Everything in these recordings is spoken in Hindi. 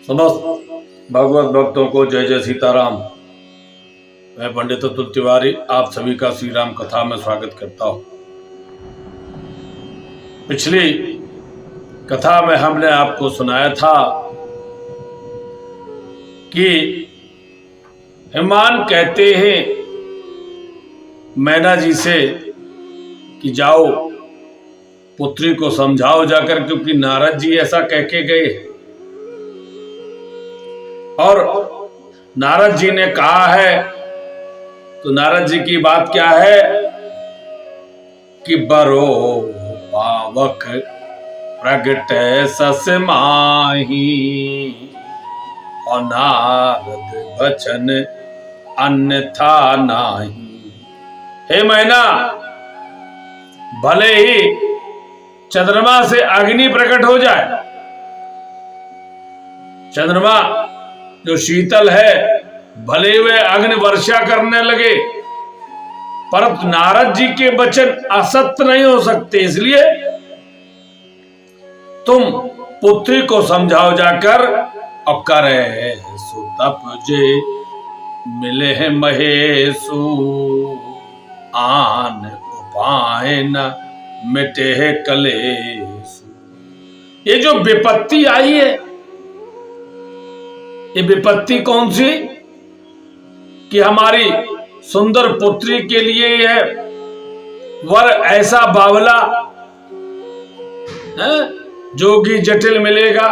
समस्त भगवत भक्तों को जय जय सीताराम। मैं पंडित अतुल तिवारी आप सभी का श्री राम कथा में स्वागत करता हूँ। पिछली कथा में हमने आपको सुनाया था कि हनुमान कहते हैं मैना जी से कि जाओ पुत्री को समझाओ जाकर, क्योंकि नारद जी ऐसा कह के गए। और नारद जी ने कहा है, तो नारद जी की बात क्या है कि बरो पावक प्रगट सस माही और नारद बचन अन्यथा नाही। हे मैना, भले ही चंद्रमा से अग्नि प्रकट हो जाए, चंद्रमा जो शीतल है भले वे अग्नि वर्षा करने लगे, परंतु नारद जी के वचन असत्य नहीं हो सकते। इसलिए तुम पुत्री को समझाओ जाकर और करे सुतप जे मिले हैं महेशु आन उपाय न मिटे है कलेशु। ये जो विपत्ति आई है, ये विपत्ति कौन सी कि हमारी सुंदर पुत्री के लिए यह वर ऐसा बावला जोगी जटिल मिलेगा,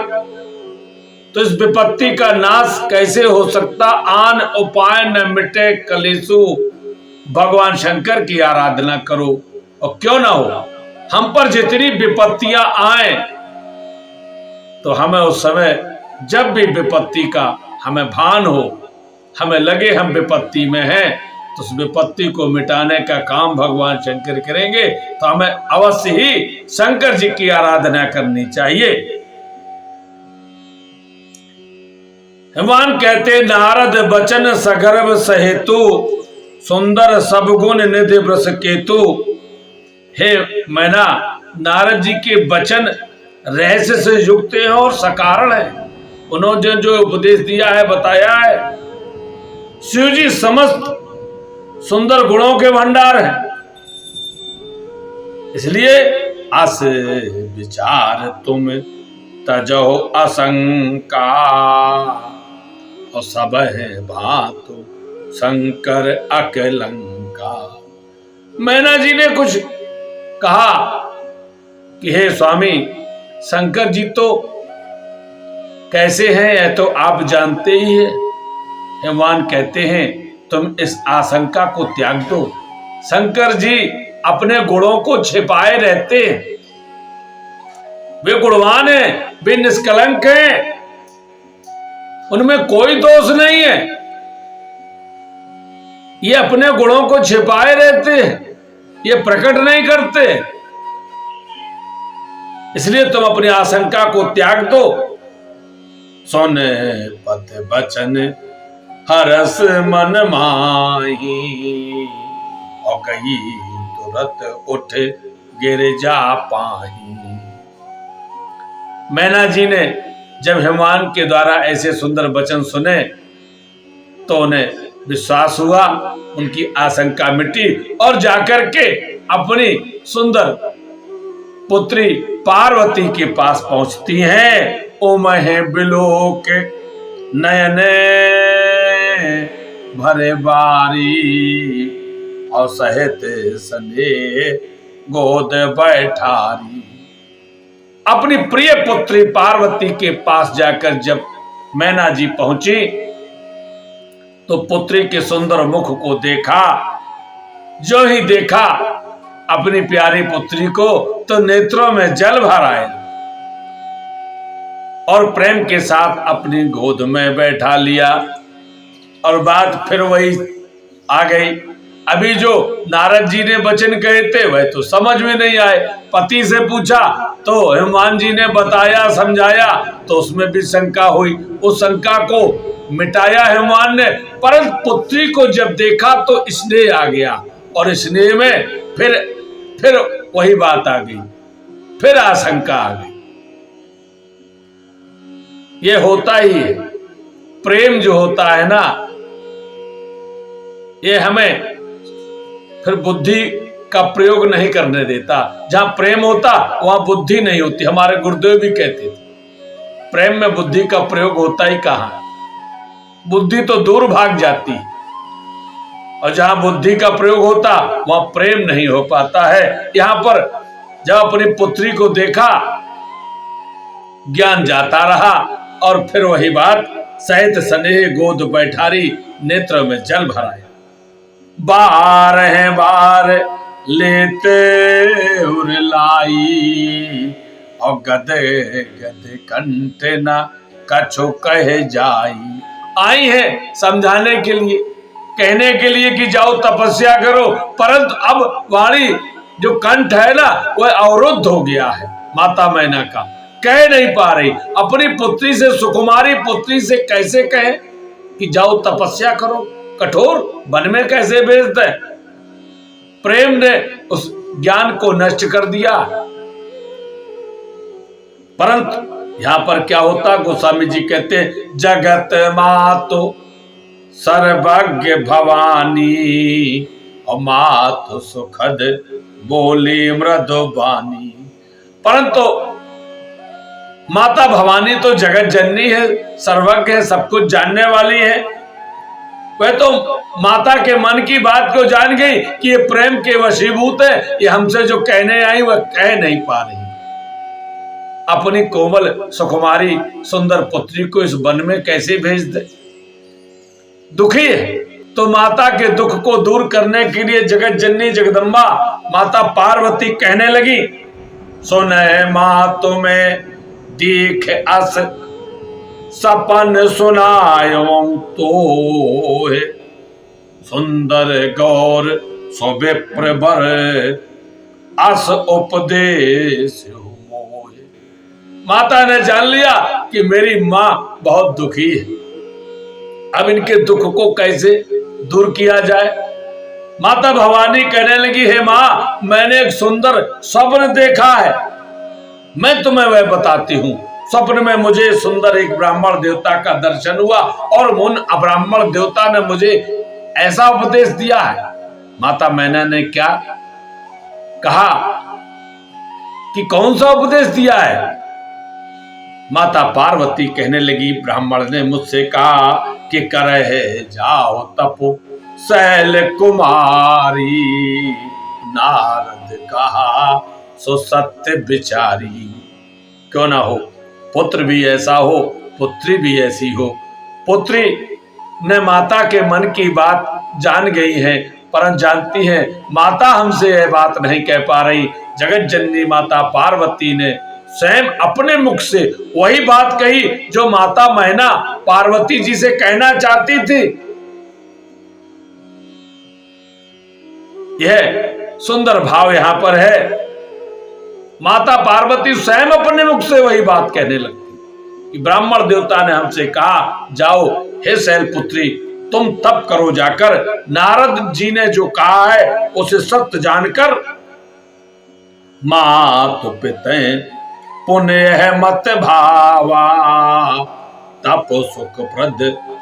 तो इस विपत्ति का नाश कैसे हो सकता। आन उपाय न मिटे कलेशु। भगवान शंकर की आराधना करो, और क्यों ना हो हम पर जितनी विपत्तियां आए तो हमें उस समय जब भी विपत्ति का हमें भान हो, हमें लगे हम विपत्ति में हैं, तो उस विपत्ति को मिटाने का काम भगवान शंकर करेंगे। तो हमें अवश्य ही शंकर जी की आराधना करनी चाहिए। हनुमान कहते नारद बचन सगर्भ सहेतु सुंदर सब गुण निधि वृष केतु। हे मैना, नारद जी के वचन रहस्य से युक्त हैं और सकारण है। उन्होंने जो उपदेश दिया है, बताया है, शिव जी समस्त सुंदर गुणों के भंडार हैं। इसलिए अस विचार तुम तजो आशंका और सब है भातु शंकर अकलंका। मैना जी ने कुछ कहा कि हे स्वामी, शंकर जी तो कैसे हैं यह तो आप जानते ही हैं। हनुमान कहते हैं तुम इस आशंका को त्याग दो। शंकर जी अपने गुणों को छिपाए रहते हैं, वे गुणवान हैं, वे निष्कलंक हैं, उनमें कोई दोष नहीं है। ये अपने गुणों को छिपाए रहते हैं, ये प्रकट नहीं करते। इसलिए तुम अपनी आशंका को त्याग दो। सोने पत बचन हरस मन माही और कही तुरंत उठ गिर जा पाही। मैना जी ने जब हनुमान के द्वारा ऐसे सुंदर वचन सुने तो उन्हें विश्वास हुआ, उनकी आशंका मिटी और जाकर के अपनी सुंदर पुत्री पार्वती के पास पहुंचती हैं। ओ महे बिलोक नयने भरे बारी और सहित सने गोद बैठारी। अपनी प्रिय पुत्री पार्वती के पास जाकर जब मैना जी पहुंची तो पुत्री के सुंदर मुख को देखा। जो ही देखा अपनी प्यारी पुत्री को तो नेत्रों में जल भर आया और प्रेम के साथ अपनी गोद में बैठा लिया। और बात फिर वही आ गई। अभी जो नारद जी ने वचन कहे थे वह तो समझ में नहीं आए। पति से पूछा तो हनुमान जी ने बताया, समझाया, तो उसमें भी शंका हुई। उस शंका को मिटाया हनुमान ने, परंतु पुत्री को जब देखा तो स्नेह आ गया और स्नेह में फिर वही बात आ गई, फिर आशंका आ गई। ये होता ही है। प्रेम जो होता है ना, ये हमें फिर बुद्धि का प्रयोग नहीं करने देता। जहां प्रेम होता वहां बुद्धि नहीं होती। हमारे गुरुदेव भी कहते थे प्रेम में बुद्धि का प्रयोग होता ही कहां, बुद्धि तो दूर भाग जाती है। और जहां बुद्धि का प्रयोग होता वहां प्रेम नहीं हो पाता है। यहां पर जब अपनी पुत्री को देखा, ज्ञान जाता रहा और फिर वही बात, सहित स्नेह गोद बैठारी, नेत्र में जल भराया। बार है बार लेते उरलाई, और गदे गदे कंठे ना कछो कहे जाई। आई है समझाने के लिए, कहने के लिए कि जाओ तपस्या करो, परंतु अब वाणी जो कंठ है ना वह अवरुद्ध हो गया है। माता मैना का कह नहीं पा रही। अपनी पुत्री से, सुकुमारी पुत्री से कैसे कहे कि जाओ तपस्या करो, कठोर वन में कैसे भेज दे। प्रेम ने उस ज्ञान को नष्ट कर दिया। परंतु यहां पर क्या होता, गोस्वामी जी कहते हैं जगत मातो सर्वज्ञ भवानी, और मातु सुखद बोली मृदु बानी। परंतु माता भवानी तो जगत जननी है, सर्वज्ञ है, सब कुछ जानने वाली है। वह तो माता के मन की बात को जान गई कि ये प्रेम के वशीभूत है, ये हमसे जो कहने आई वह कह नहीं पा रही। अपनी कोमल सुकुमारी सुंदर पुत्री को इस वन में कैसे भेज दे। दुखी है तो माता के दुख को दूर करने के लिए जगत जननी जगदम्बा माता पार्वती कहने लगी, सुने माँ तुम्हें दीख अस सपन सुनायो तो है, सुंदर गौर सुविप्र बर अस उपदेश मोहे। माता ने जान लिया कि मेरी माँ बहुत दुखी है, अब इनके दुख को कैसे दूर किया जाए। माता भवानी कहने लगी, हे माँ मैंने एक सुंदर स्वप्न देखा है, मैं तुम्हें वह बताती हूँ। स्वप्न में मुझे सुंदर एक ब्राह्मण देवता का दर्शन हुआ और उन ब्राह्मण देवता ने मुझे ऐसा उपदेश दिया है। माता मैना ने क्या कहा कि कौन सा उपदेश दिया है। माता पार्वती कहने लगी, ब्राह्मण ने मुझसे कहा कि करे जाओ तपो शैल कुमारी, नारद कहा सो सत्य विचारी। क्यों ना हो, पुत्र भी ऐसा हो, पुत्री भी ऐसी हो। पुत्री ने माता के मन की बात जान गई है, परंतु जानती है माता हमसे यह बात नहीं कह पा रही। जगत जननी माता पार्वती ने स्वयं अपने मुख से वही बात कही जो माता मैना पार्वती जी से कहना चाहती थी। यह सुंदर भाव यहां पर है। माता पार्वती स्वयं अपने मुख से वही बात कहने लगती कि ब्राह्मण देवता ने हमसे कहा, जाओ हे शैल पुत्री तुम तप करो जाकर, नारद जी ने जो कहा है उसे सत्य जानकर। मातु पिते पुण्य मत भावा, तप सुख प्रद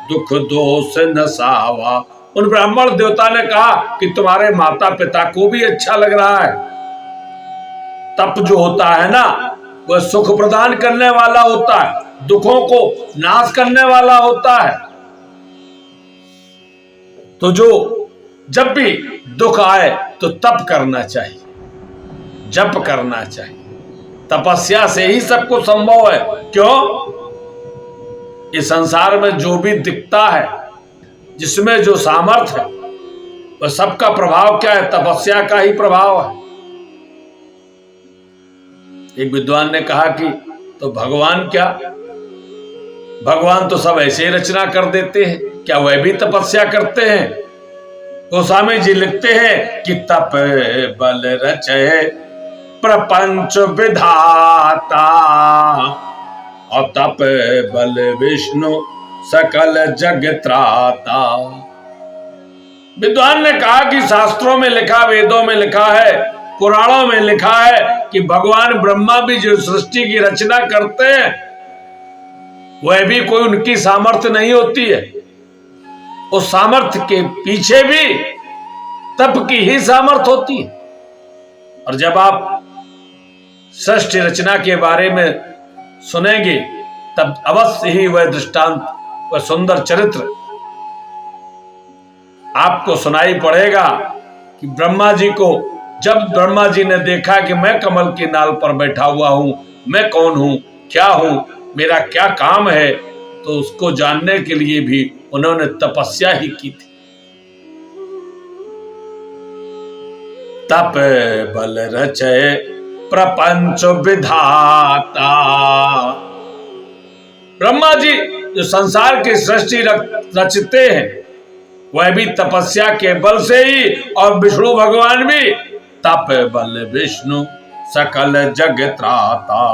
दुख दोष नसावा। उन ब्राह्मण देवता ने कहा कि तुम्हारे माता पिता को भी अच्छा लग रहा है। तप जो होता है ना वह सुख प्रदान करने वाला होता है, दुखों को नाश करने वाला होता है। तो जो जब भी दुख आए तो तप करना चाहिए, जप करना चाहिए। तपस्या से ही सब कुछ संभव है। क्यों? इस संसार में जो भी दिखता है, जिसमें जो सामर्थ्य है, वह सबका प्रभाव क्या है? तपस्या का ही प्रभाव है। एक विद्वान ने कहा कि तो भगवान क्या, भगवान तो सब ऐसे ही रचना कर देते हैं, क्या वह भी तपस्या करते हैं? गोस्वामी जी लिखते हैं कि तप बल रचे प्रपंच विधाता, और तप बल विष्णु सकल जग त्राता। विद्वान ने कहा कि शास्त्रों में लिखा, वेदों में लिखा है, पुराणों में लिखा है कि भगवान ब्रह्मा भी जो सृष्टि की रचना करते हैं वह भी कोई उनकी सामर्थ्य नहीं होती है, उस सामर्थ्य के पीछे भी तप की ही सामर्थ्य होती है। और जब आप सृष्टि रचना के बारे में सुनेंगे तब अवश्य ही वह दृष्टांत, वह सुंदर चरित्र आपको सुनाई पड़ेगा कि ब्रह्मा जी को, जब ब्रह्मा जी ने देखा कि मैं कमल की नाल पर बैठा हुआ हूं, मैं कौन हूं, क्या हूं, मेरा क्या काम है, तो उसको जानने के लिए भी उन्होंने तपस्या ही की थी। तप बल रचय प्रपंच विधाता। ब्रह्मा जी जो संसार की सृष्टि रचते हैं वह भी तपस्या के बल से ही, और विष्णु भगवान भी तप बल विष्णु सकल जग त्राता।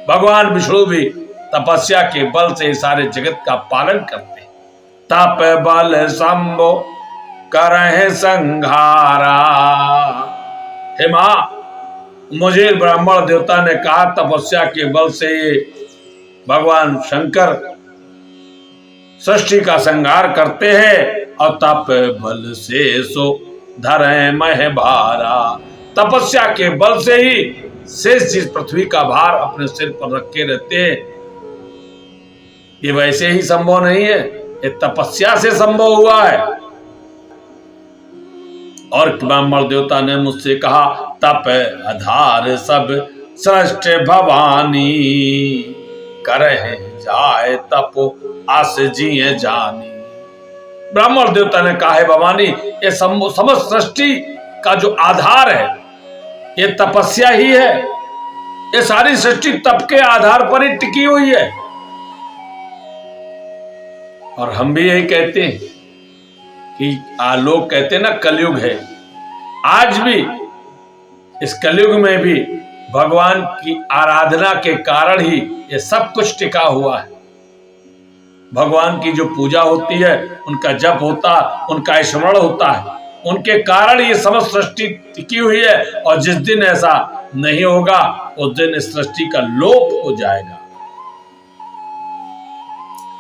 भगवान विष्णु भी तपस्या के बल से सारे जगत का पालन करते हैं। तप बल शंभो करहि संहारा। हे मां, मुझे ब्राह्मण देवता ने कहा तपस्या के बल से भगवान शंकर सृष्टि का संहार करते हैं, और तप बल से सो धरे मह भारा। तपस्या के बल से ही शेष चीज पृथ्वी का भार अपने सिर पर रखे रहते हैं। ये वैसे ही संभव नहीं है, ये तपस्या से संभव हुआ है। और ब्राह्मण देवता ने मुझसे कहा तप आधार सब सृष्टि भवानी, करहे जाए तपो आस जिए जानी। ब्राह्मण देवता ने कहा है भवानी, ये समस्त सृष्टि का जो आधार है ये तपस्या ही है। ये सारी सृष्टि तप के आधार पर ही टिकी हुई है। और हम भी यही कहते हैं कि लोग कहते हैं ना कलयुग है। आज भी इस कलयुग में भी भगवान की आराधना के कारण ही ये सब कुछ टिका हुआ है। भगवान की जो पूजा होती है, उनका जप होता, उनका स्मरण होता है, उनके कारण ये समस्त सृष्टि टिकी हुई है। और जिस दिन ऐसा नहीं होगा उस दिन इस सृष्टि का लोप हो जाएगा।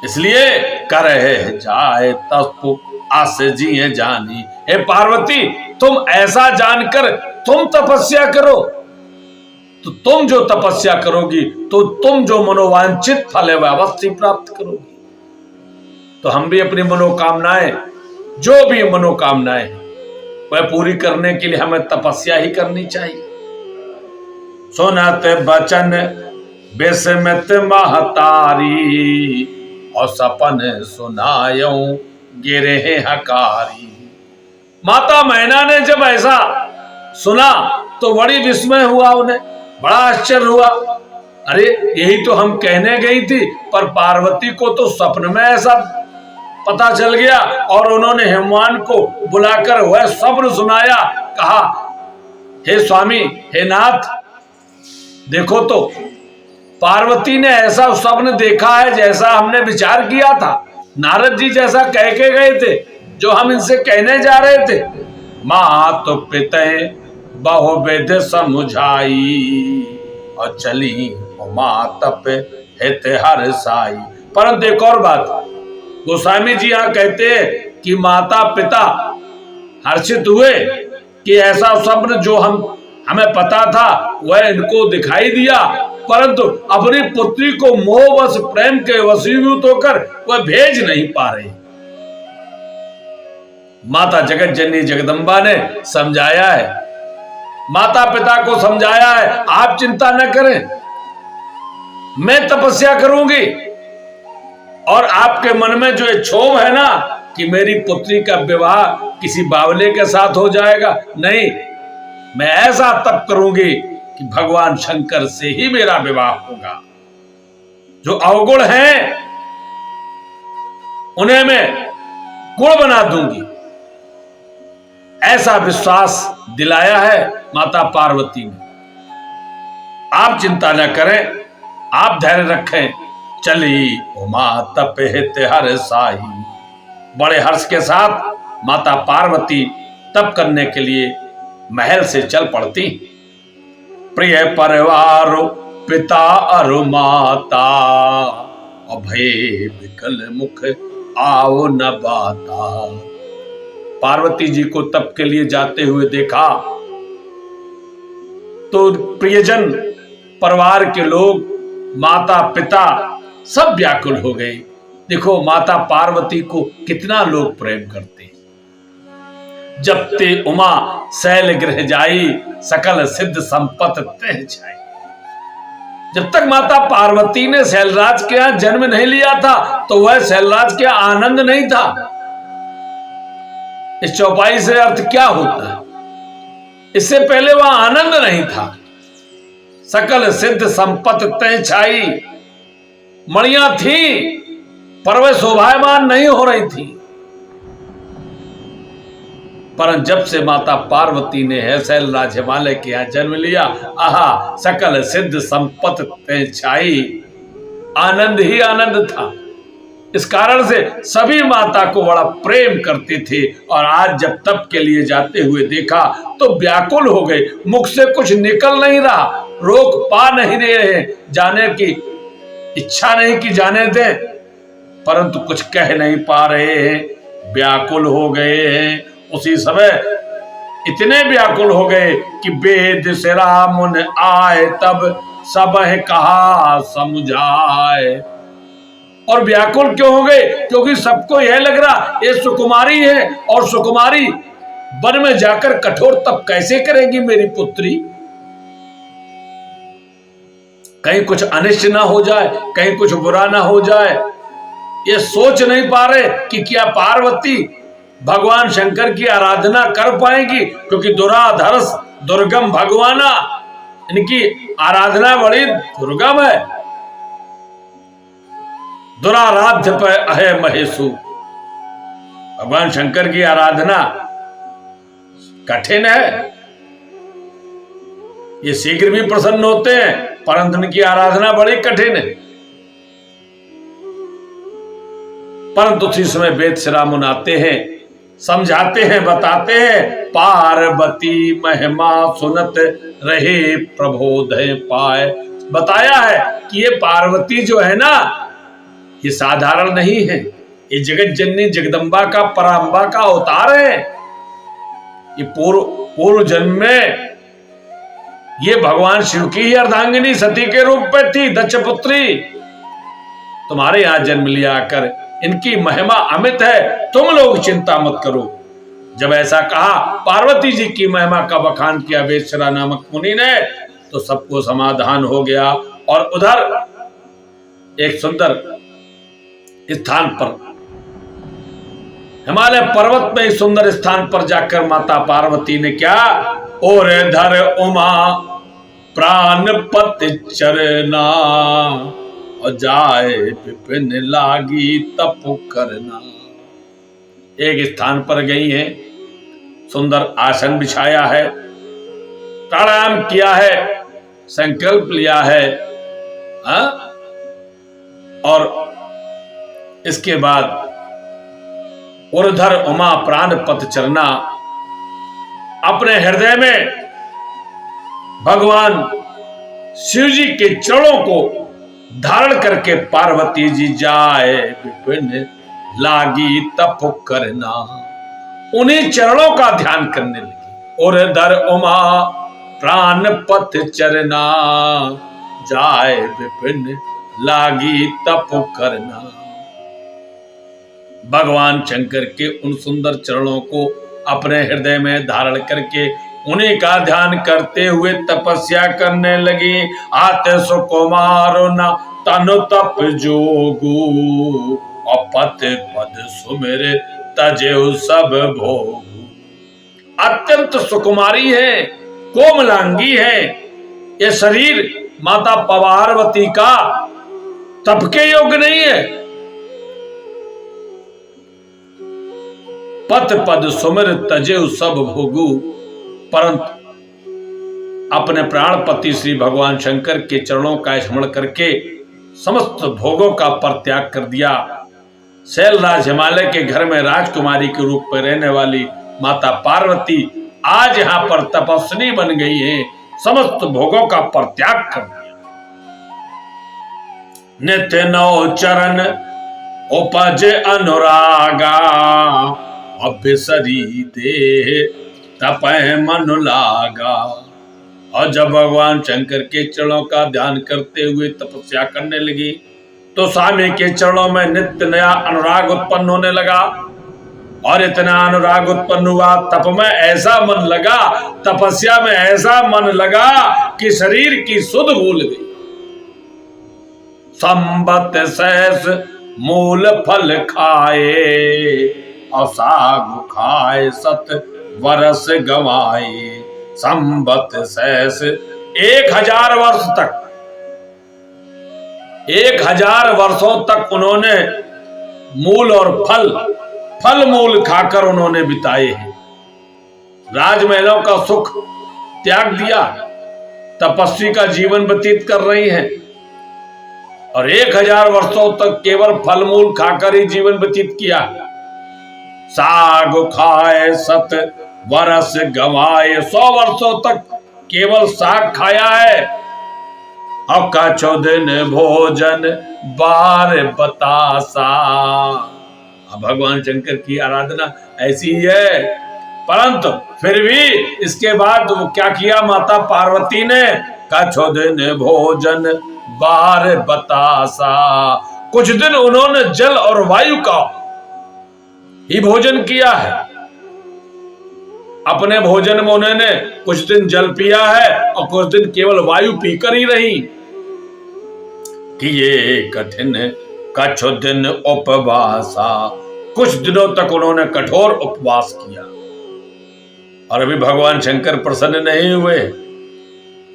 इसलिए करहे जाए तप आस जिए जानी। हे पार्वती, तुम ऐसा जानकर तुम तपस्या करो, तो तुम जो तपस्या करोगी तो तुम जो मनोवांछित फल है वह अवश्य प्राप्त करोगी। तो हम भी अपनी मनोकामनाएं, जो भी मनोकामनाएं वह पूरी करने के लिए हमें तपस्या ही करनी चाहिए। सुनत बचन विस्मित महतारी, और सपन सुनायो गिरे हकारी। माता मैना ने जब ऐसा सुना तो बड़ी विस्मय हुआ, उन्हें बड़ा आश्चर्य हुआ। अरे यही तो हम कहने गई थी, पर पार्वती को तो सपन में ऐसा पता चल गया। और उन्होंने हनुमान को बुलाकर वह स्वप्न सुनाया। कहा हे स्वामी, हे नाथ, देखो तो पार्वती ने ऐसा स्वप्न देखा है जैसा हमने विचार किया था। नारद जी जैसा कह के गए थे जो हम इनसे कहने जा रहे थे। माँ तो पिते बहुविध समुझाई, और चली माँ तप हित हर साई। परंतु एक और बात, गोस्वामी जी यहाँ कहते हैं कि माता पिता हर्षित हुए कि ऐसा स्वप्न जो हमें पता था वह इनको दिखाई दिया, परंतु अपनी पुत्री को मोहवश प्रेम के वशीभूत होकर वह भेज नहीं पा रही। माता जगत जननी जगदम्बा ने समझाया है, माता पिता को समझाया है, आप चिंता न करें, मैं तपस्या करूंगी। और आपके मन में जो क्षोभ है ना कि मेरी पुत्री का विवाह किसी बावले के साथ हो जाएगा, नहीं, मैं ऐसा तप करूंगी कि भगवान शंकर से ही मेरा विवाह होगा। जो अवगुण हैं उन्हें मैं गुण बना दूंगी, ऐसा विश्वास दिलाया है माता पार्वती ने। आप चिंता न करें, आप धैर्य रखें। चली उमा तप हित हर साई। बड़े हर्ष के साथ माता पार्वती तप करने के लिए महल से चल पड़ती। प्रिय परिवार पिता और माता, और भये विकल मुख आओ न बाता। पार्वती जी को तप के लिए जाते हुए देखा तो प्रियजन, परिवार के लोग, माता पिता सब व्याकुल हो गए। देखो माता पार्वती को कितना लोग प्रेम करते हैं। जब ते उमा शैल गृह जाई, सकल सिद्ध संपत तह छाई। जब तक माता पार्वती ने शैलराज के यहां जन्म नहीं लिया था तो वह शैलराज के आनंद नहीं था। इस चौपाई से अर्थ क्या होता है? इससे पहले वह आनंद नहीं था। सकल सिद्ध संपत तह छाई, मणियां थी पर वह शोभायमान नहीं हो रही थी। परंतु जब से माता पार्वती ने है शैलराज हिमालय के यहां जन्म लिया, आहा सकल सिद्ध संपत तह छाई, आनंद ही आनंद था। इस कारण से सभी माता को बड़ा प्रेम करते थे। और आज जब तप के लिए जाते हुए देखा तो व्याकुल हो गए, मुख से कुछ निकल नहीं रहा, रोक पा नहीं रहे, जाने की इच्छा नहीं कि जाने दें, परंतु कुछ कह नहीं पा रहे हैं, व्याकुल हो गए हैं। उसी समय इतने व्याकुल हो गए कि वेद सिरा मुन आए, तब सब कहा समझाए। और व्याकुल क्यों हो गए? क्योंकि सबको यह लग रहा ये सुकुमारी है, और सुकुमारी वन में जाकर कठोर तप कैसे करेगी मेरी पुत्री? कहीं कुछ अनिष्ट ना हो जाए, कहीं कुछ बुरा ना हो जाए, ये सोच नहीं पा रहे कि क्या पार्वती भगवान शंकर की आराधना कर पाएंगी, क्योंकि दुराधर्ष दुर्गम भगवाना, इनकी आराधना बड़ी दुर्गम है। दुराराध्य पर अहे महेशु, भगवान शंकर की आराधना कठिन है। ये शीघ्र भी प्रसन्न होते हैं, परंतु इनकी आराधना बड़ी कठिन है। परंतु उसी समय वेद श्रामुन आते हैं, समझाते हैं, बताते हैं। पार्वती महिमा सुनत रहे प्रबोधय पाए। बताया है कि ये पार्वती जो है ना, ये साधारण नहीं है, ये जगत जननी जगदम्बा का, पराम्बा का अवतार है। ये पूर्व जन्म में ये भगवान शिव की ही अर्धांगिनी सती के रूप में थी, दक्ष पुत्री। तुम्हारे यहां जन्म लिया कर, इनकी महिमा अमित है, तुम लोग चिंता मत करो। जब ऐसा कहा, पार्वती जी की महिमा का बखान किया वेदश्रा नामक मुनि ने, तो सबको समाधान हो गया। और उधर एक सुंदर स्थान पर, हिमालय पर्वत में इस सुंदर स्थान पर जाकर माता पार्वती ने क्या, और धर उमा प्राण पति चरना, और जाए विपिन लागी तप करना। एक स्थान पर गई है, सुंदर आसन बिछाया है, प्रणाम किया है, संकल्प लिया है, और इसके बाद उर्धर उमा प्राण पथ चरना, अपने हृदय में भगवान शिव जी के चरणों को धारण करके पार्वती जी जाए विपिन लागी तप करना, उन्हीं चरणों का ध्यान करने लगी। उर्धर उमा प्राण पथ चरना, जाए विपिन लागी तप करना। भगवान शंकर के उन सुंदर चरणों को अपने हृदय में धारण करके उन्हीं का ध्यान करते हुए तपस्या करने लगी। आते सुकुमारो न तनु तप जोगु, और पत पद सुमिर तजेउ सब भोगु। अत्यंत सुकुमारी है, कोमलांगी है। ये शरीर माता पार्वती का तप के योग्य नहीं है। पत पद सुमिर तजेउ सब भोगु, परंतु अपने प्राणपति श्री भगवान शंकर के चरणों का स्मरण करके समस्त भोगों का परित्याग कर दिया। शैलराज हिमालय के घर में राजकुमारी के रूप में रहने वाली माता पार्वती आज यहां पर तपस्विनी बन गई है, समस्त भोगों का परित्याग कर दिया। नित्य नौ चरण उपज अनुरागा, अभ्यसरी दे तपह मन लागा। और जब भगवान शंकर के चरणों का ध्यान करते हुए तपस्या करने लगी तो स्वामी के चरणों में नित्य नया अनुराग उत्पन्न होने लगा। और इतना अनुराग उत्पन्न हुआ, तप में ऐसा मन लगा, तपस्या में ऐसा मन लगा कि शरीर की सुध भूल गई। संबत सहस मूल फल खाए, और साग खाए सत वर्ष गवाए। संबत सहस 1000 वर्ष तक, 1000 वर्षों तक उन्होंने मूल और फल मूल खाकर उन्होंने बिताए हैं। राजमहलों का सुख त्याग दिया, तपस्वी का जीवन व्यतीत कर रही हैं और 1000 वर्षों तक केवल फल मूल खाकर ही जीवन व्यतीत किया। साग खाए सत वर्ष गवाए, 100 वर्षों तक केवल साग खाया है। और कछो दिन भोजन बार बतासा। अब भगवान शंकर की आराधना ऐसी ही है, परंतु फिर भी इसके बाद वो क्या किया माता पार्वती ने, कछो दिन भोजन बार बतासा। कुछ दिन उन्होंने जल और वायु का ही भोजन किया है। अपने भोजन में उन्होंने कुछ दिन जल पिया है और कुछ दिन केवल वायु पीकर ही रही। कि ये कठिन कछु दिन उपवासा, कुछ दिनों तक उन्होंने कठोर उपवास किया। और अभी भगवान शंकर प्रसन्न नहीं हुए।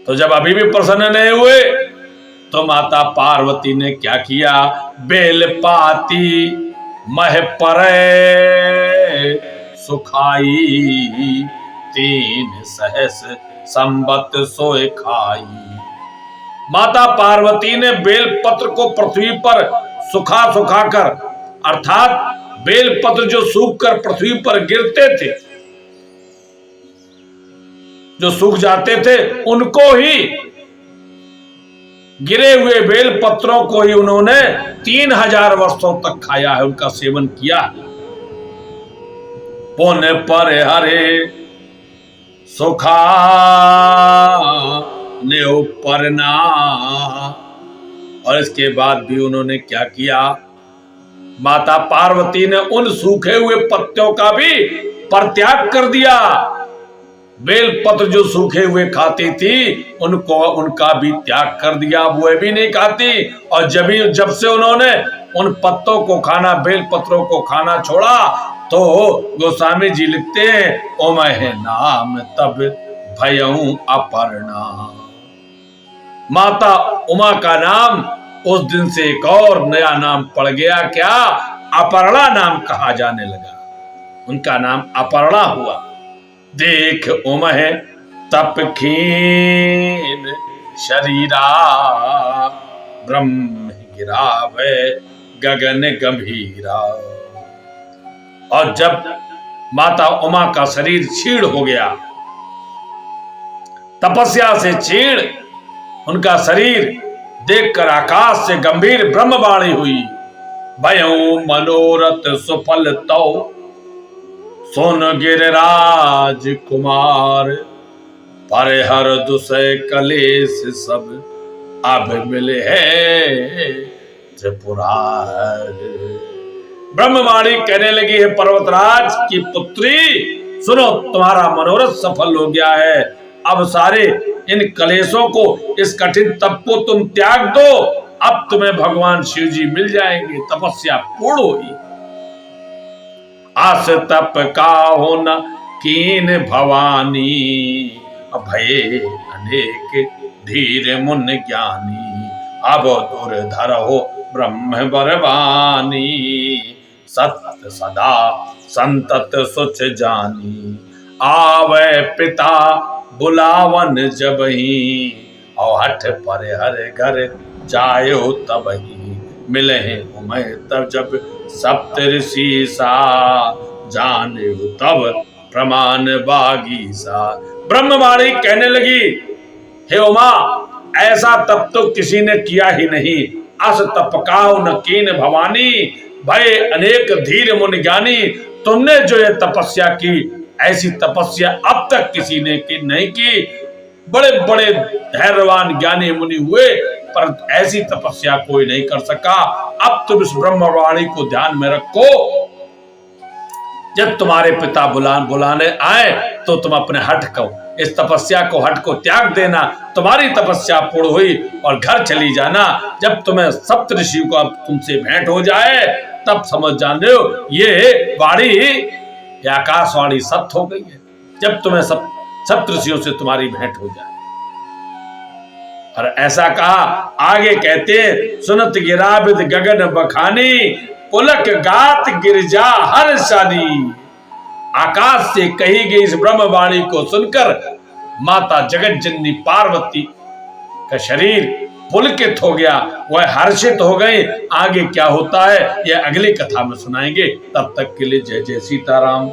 तो जब अभी भी प्रसन्न नहीं हुए तो माता पार्वती ने क्या किया, बेल पाती मह परे सुखाई, 3 सहस संबत सोए खाई। माता पार्वती ने बेल पत्र को पृथ्वी पर सुखा कर, अर्थात बेल पत्र जो सूख कर पृथ्वी पर गिरते थे, जो सूख जाते थे, उनको ही, गिरे हुए बेल पत्रों को ही उन्होंने 3000 वर्षों तक खाया है, उनका सेवन किया। पुण्य पर हरे सुखा ने परना। और इसके बाद भी उन्होंने क्या किया, माता पार्वती ने उन सूखे हुए पत्तों का भी परित्याग कर दिया। बेल पत्र जो सूखे हुए खाती थी उनको, उनका भी त्याग कर दिया, वो भी नहीं खाती। और जब से उन्होंने उन पत्तों को खाना, बेल पत्रों को खाना छोड़ा, तो गोस्वामी जी लिखते हैं, ओ मैं नाम तब भयऊ अपर्णा। माता उमा का नाम उस दिन से एक और नया नाम पड़ गया, क्या, अपर्णा नाम कहा जाने लगा। उनका नाम अपर्णा हुआ। देख उमह तप खीन शरीरा, ब्रह्म गिरावे गगन गंभीरा। और जब माता उमा का शरीर क्षीण हो गया, तपस्या से क्षीण उनका शरीर देखकर आकाश से गंभीर ब्रह्मवाणी हुई, भयऊ मनोरथ सुफल तौ, सोन गिरिराज कुमार, परिहर दुसय कलेश सब, अब मिले है त्रिपुरार। ब्रह्मवाणी कहने लगी है, पर्वतराज की पुत्री सुनो, तुम्हारा मनोरथ सफल हो गया है। अब सारे इन कलेशों को, इस कठिन तप को तुम त्याग दो, अब तुम्हें भगवान शिव जी मिल जाएंगे, तपस्या पूर्ण हुई। आस तप का होना कीन भवानी, अभय अनेक धीर मुन ज्ञानी, अब दुर्धर हो ब्रह्म बरवानी, सत्य सदा संतत सुच जानी, आवे पिता बुलावन जबही, और हठ पर हर घर जायो तबही, मिले उमय तब जब सप्त ऋषि सा, जाने तब प्रमाण बागी सा। ब्रह्मवाणी कहने लगी, हे उमा, ऐसा तब तो किसी ने किया ही नहीं। अस तपकाओ न कीन भवानी, भय अनेक धीर मुनि ज्ञानी। तुमने जो ये तपस्या की, ऐसी तपस्या अब तक किसी ने की नहीं की। बड़े बड़े धैर्यवान ज्ञानी मुनि हुए, पर ऐसी तपस्या कोई नहीं कर सका। अब तुम इस ब्रह्मवाणी को ध्यान में रखो, जब तुम्हारे पिता बुलाने आए तो तुम अपने हठ को, इस तपस्या को, हठ को त्याग देना। तुम्हारी तपस्या पूर्ण हुई और घर चली जाना। जब तुम्हें सप्तऋषि को अब तुमसे भेंट हो जाए, तब समझ जाने हो ये वाणी, ये आकाशवाणी सत्य हो गई है। जब तुम्हें सप्तऋषियों से तुम्हारी भेंट हो जाए। और ऐसा कहा, आगे कहते, सुनत गिराबिद गगन बखानी, पुलक गात गिरजा हर शानी। आकाश से कही गई इस ब्रह्मवाणी को सुनकर माता जगत जननी पार्वती का शरीर पुलकित हो गया, वह हर्षित हो गई। आगे क्या होता है यह अगली कथा में सुनाएंगे। तब तक के लिए जय जय सीताराम।